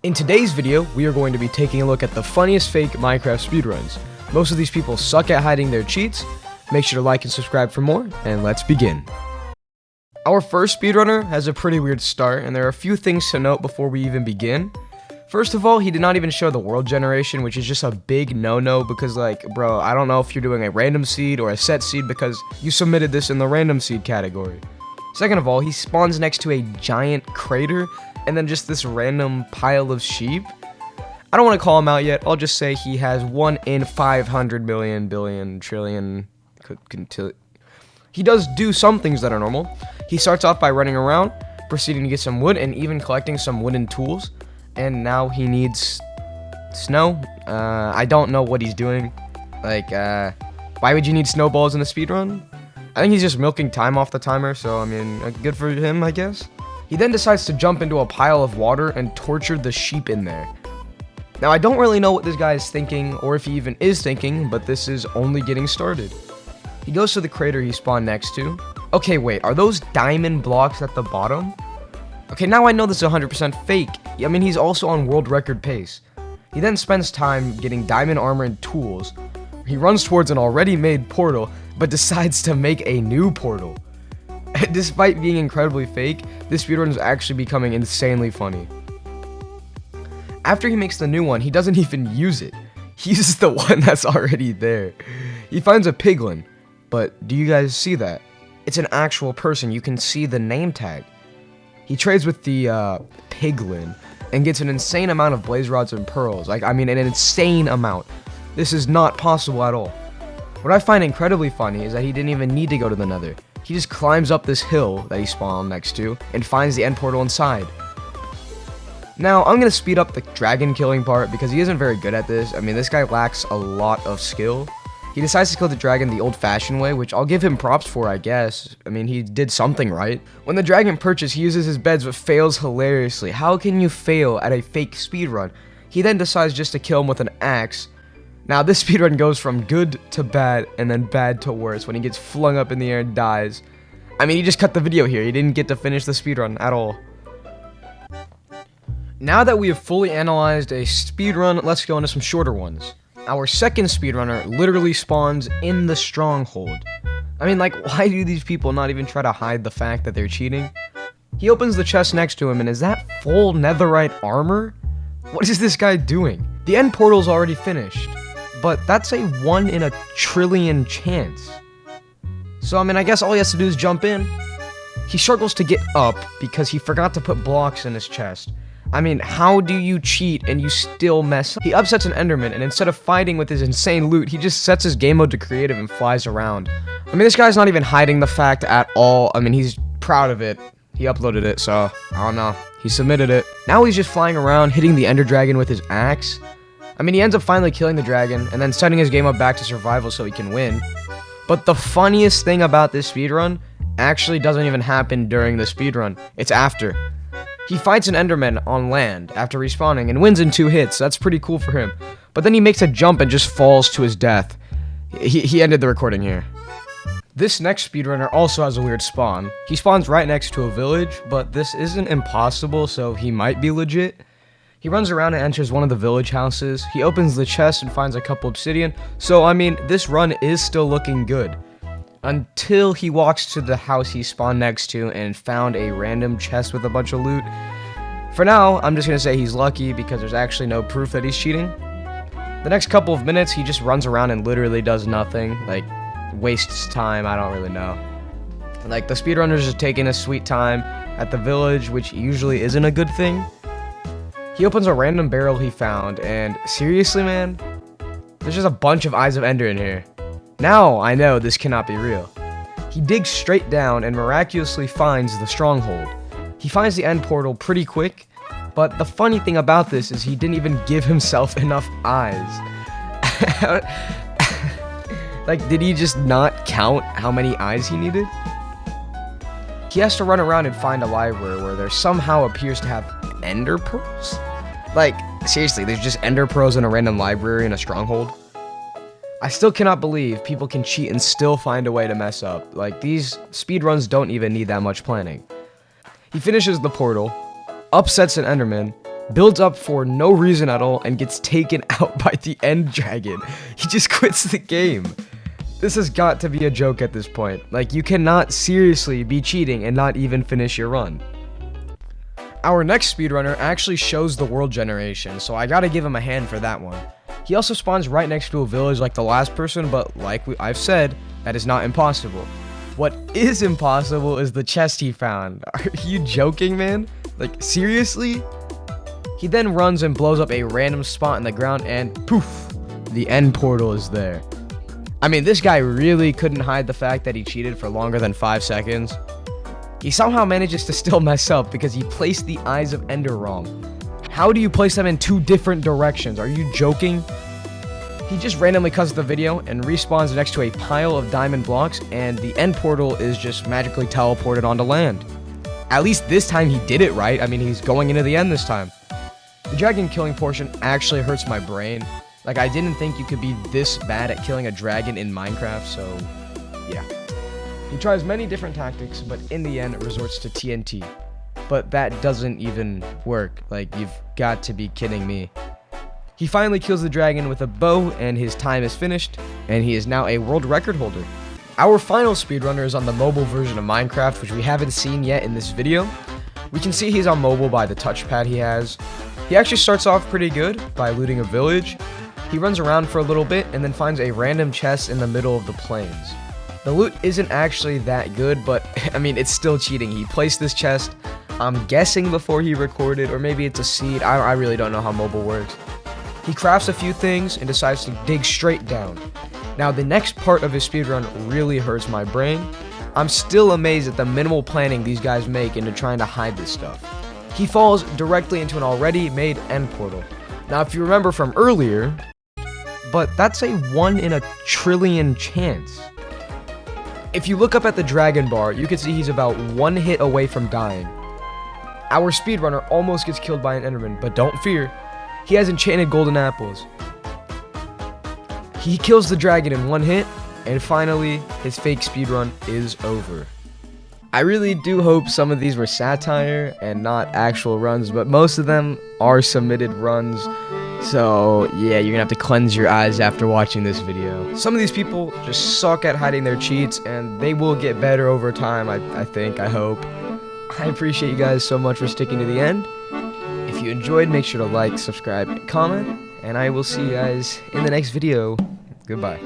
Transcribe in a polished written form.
In today's video, we are going to be taking a look at the funniest fake Minecraft speedruns. Most of these people suck at hiding their cheats. Make sure to like and subscribe for more, and let's begin. Our first speedrunner has a pretty weird start, and there are a few things to note before we even begin. First of all, he did not even show the world generation, which is just a big no-no because, like, bro, I don't know if you're doing a random seed or a set seed because you submitted this in the random seed category. Second of all, he spawns next to a giant crater and then just this random pile of sheep. I don't want to call him out yet. I'll just say he has 1 in 500 million, billion, trillion. He does do some things that are normal. He starts off by running around, proceeding to get some wood and even collecting some wooden tools. And now he needs snow. I don't know what he's doing. Like, why would you need snowballs in a speedrun? I think he's just milking time off the timer, so I mean, good for him, I guess. He then decides to jump into a pile of water and torture the sheep in there. Now, I don't really know what this guy is thinking, or if he even is thinking, but this is only getting started. He goes to the crater he spawned next to. Okay, wait, are those diamond blocks at the bottom? Okay, now I know this is 100% fake. I mean, he's also on world record pace. He then spends time getting diamond armor and tools. He runs towards an already made portal, but decides to make a new portal. Despite being incredibly fake, this speedrun is actually becoming insanely funny. After he makes the new one, he doesn't even use it. He uses the one that's already there. He finds a piglin, but do you guys see that? It's an actual person. You can see the name tag. He trades with the piglin and gets an insane amount of blaze rods and pearls. Like, I mean, an insane amount. This is not possible at all. What I find incredibly funny is that he didn't even need to go to the nether. He just climbs up this hill that he spawned next to and finds the end portal inside. Now, I'm going to speed up the dragon killing part because he isn't very good at this. I mean, this guy lacks a lot of skill. He decides to kill the dragon the old-fashioned way, which I'll give him props for, I guess. I mean, he did something right. When the dragon perches, he uses his beds but fails hilariously. How can you fail at a fake speedrun? He then decides just to kill him with an axe. Now, this speedrun goes from good to bad and then bad to worse when he gets flung up in the air and dies. I mean, he just cut the video here. He didn't get to finish the speedrun at all. Now that we have fully analyzed a speedrun, let's go into some shorter ones. Our second speedrunner literally spawns in the Stronghold. I mean, like, why do these people not even try to hide the fact that they're cheating? He opens the chest next to him, and is that full netherite armor? What is this guy doing? The end portal's already finished, but that's a 1 in a trillion chance. So, I mean, I guess all he has to do is jump in. He struggles to get up because he forgot to put blocks in his chest. I mean, how do you cheat and you still mess up? He upsets an enderman, and instead of fighting with his insane loot, he just sets his game mode to creative and flies around. I mean, this guy's not even hiding the fact at all. I mean, he's proud of it. He uploaded it, so I don't know. He submitted it. Now he's just flying around, hitting the ender dragon with his axe. I mean, he ends up finally killing the dragon, and then setting his game up back to survival so he can win. But the funniest thing about this speedrun actually doesn't even happen during the speedrun. It's after. He fights an enderman on land after respawning and wins in 2 hits. That's pretty cool for him. But then he makes a jump and just falls to his death. He ended the recording here. This next speedrunner also has a weird spawn. He spawns right next to a village, but this isn't impossible, so he might be legit. He runs around and enters one of the village houses. He opens the chest and finds a couple obsidian. So, I mean, this run is still looking good. Until he walks to the house he spawned next to and found a random chest with a bunch of loot. For now, I'm just going to say he's lucky because there's actually no proof that he's cheating. The next couple of minutes, he just runs around and literally does nothing. Like, wastes time, I don't really know. Like, the speedrunners are taking a sweet time at the village, which usually isn't a good thing. He opens a random barrel he found, and seriously, man? There's just a bunch of Eyes of Ender in here. Now I know this cannot be real. He digs straight down and miraculously finds the Stronghold. He finds the end portal pretty quick, but the funny thing about this is he didn't even give himself enough eyes. Like, did he just not count how many eyes he needed? He has to run around and find a library where there somehow appears to have ender pearls? Like, seriously, there's just ender pearls in a random library in a Stronghold? I still cannot believe people can cheat and still find a way to mess up. Like, these speedruns don't even need that much planning. He finishes the portal, upsets an enderman, builds up for no reason at all, and gets taken out by the end dragon. He just quits the game. This has got to be a joke at this point. Like, you cannot seriously be cheating and not even finish your run. Our next speedrunner actually shows the world generation, so I gotta give him a hand for that one. He also spawns right next to a village like the last person, but like I've said, that is not impossible. What is impossible is the chest he found. Are you joking, man? Like, seriously? He then runs and blows up a random spot in the ground, and poof, the end portal is there. I mean, this guy really couldn't hide the fact that he cheated for longer than 5 seconds. He somehow manages to still mess up because he placed the eyes of Ender wrong. How do you place them in 2 different directions? Are you joking? He just randomly cuts the video and respawns next to a pile of diamond blocks, and the end portal is just magically teleported onto land. At least this time he did it right. I mean, he's going into the end this time. The dragon killing portion actually hurts my brain. Like, I didn't think you could be this bad at killing a dragon in Minecraft, so yeah. He tries many different tactics, but in the end resorts to TNT. But that doesn't even work. Like, you've got to be kidding me. He finally kills the dragon with a bow, and his time is finished, and he is now a world record holder. Our final speedrunner is on the mobile version of Minecraft, which we haven't seen yet in this video. We can see he's on mobile by the touchpad he has. He actually starts off pretty good by looting a village. He runs around for a little bit and then finds a random chest in the middle of the plains. The loot isn't actually that good, but I mean, it's still cheating. He placed this chest, I'm guessing before he recorded, or maybe it's a seed. I really don't know how mobile works. He crafts a few things and decides to dig straight down. Now, the next part of his speedrun really hurts my brain. I'm still amazed at the minimal planning these guys make into trying to hide this stuff. He falls directly into an already made end portal. Now, if you remember from earlier, but that's a 1 in a trillion chance. If you look up at the dragon bar, you can see he's about 1 hit away from dying. Our speedrunner almost gets killed by an enderman, but don't fear, he has enchanted golden apples. He kills the dragon in 1 hit, and finally, his fake speedrun is over. I really do hope some of these were satire and not actual runs, but most of them are submitted runs. So yeah, you're gonna have to cleanse your eyes after watching this video. Some of these people just suck at hiding their cheats, and they will get better over time, I think, I hope. I appreciate you guys so much for sticking to the end. If you enjoyed, make sure to like, subscribe, and comment, and I will see you guys in the next video. Goodbye.